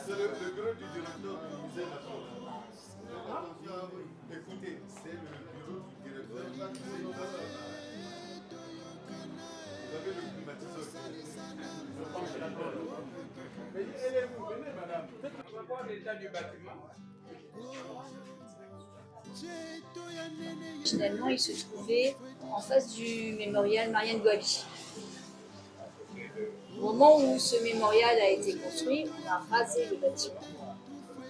C'est le bureau du directeur du musée national. Écoutez, c'est le bureau du directeur du musée national. Vous avez le climatiseur. Mais allez-vous, venez madame. On va voir l'état du bâtiment. Finalement, il se trouvait en face du mémorial Marianne Goaly. Au moment où ce mémorial a été construit, on a rasé le bâtiment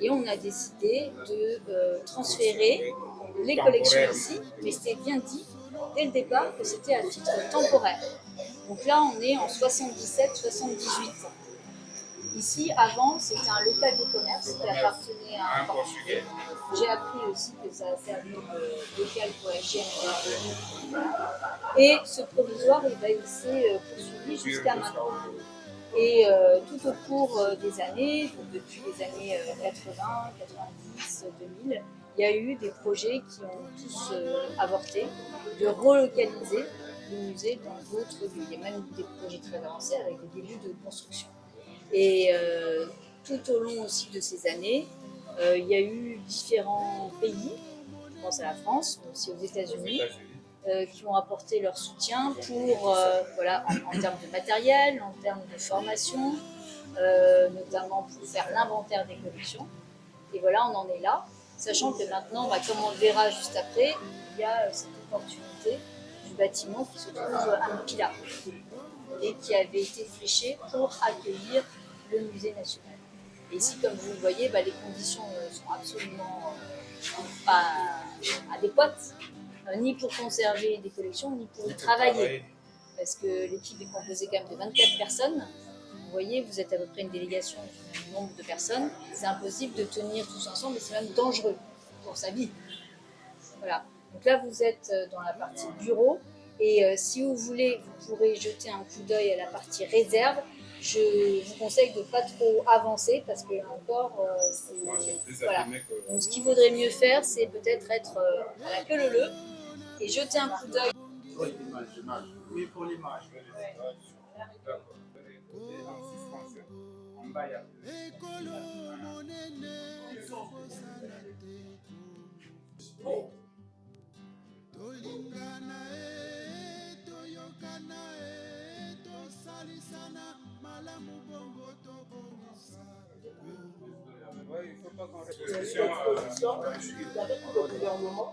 et on a décidé de transférer les collections ici, mais c'était bien dit dès le départ que c'était à titre temporaire. Donc là, on est en 77-78. Ici, avant, c'était un local de commerce qui appartenait à un Portugais. J'ai appris aussi que ça a servi de local pour la GM. Et ce provisoire, il s'est poursuivi jusqu'à maintenant. Et tout au cours des années, donc depuis les années 80, 90, 2000, il y a eu des projets qui ont tous avorté de relocaliser le musée dans d'autres lieux. Il y a même des projets très avancés avec des débuts de construction. Et tout au long aussi de ces années, il y a eu différents pays, je pense à la France, mais aussi aux États-Unis, qui ont apporté leur soutien pour, voilà, en termes de matériel, en termes de formation, notamment pour faire l'inventaire des collections. Et voilà, on en est là, sachant que maintenant, comme on le verra juste après, il y a cette opportunité du bâtiment qui se trouve à Mpila et qui avait été fléché pour accueillir le musée national. Et ici, comme vous le voyez, les conditions sont absolument pas adéquates, ni pour conserver des collections, ni pour y travailler. Parce que l'équipe est composée quand même de 24 personnes. Vous voyez, vous êtes à peu près une délégation du même nombre de personnes. C'est impossible de tenir tous ensemble et c'est même dangereux pour sa vie. Voilà. Donc là, vous êtes dans la partie bureau. Et si vous voulez, vous pourrez jeter un coup d'œil à la partie réserve. Je vous conseille de ne pas trop avancer parce que là encore, voilà. Donc ce qu'il vaudrait mieux faire, c'est peut-être être à la queue leu et jeter un coup d'œil. Oui, l'image. Oui, pour l'image. En bas, il y a il y avait tout le gouvernement,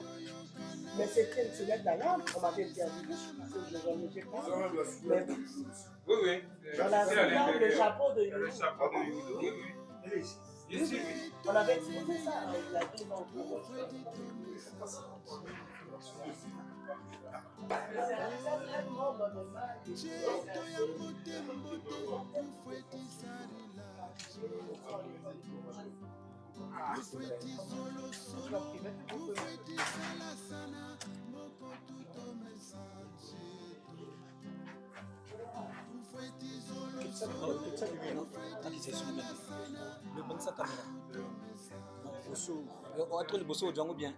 mais c'était une semaine d'alarme, on m'avait perdu, je ne sais pas. Mais oui, oui. on avait le chapeau de Le chapeau de Yudo. Oui, oui. Ici, oui. on avait exposé ça avec la demande. Entre le bosso ou Django bien.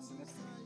Ça, c'est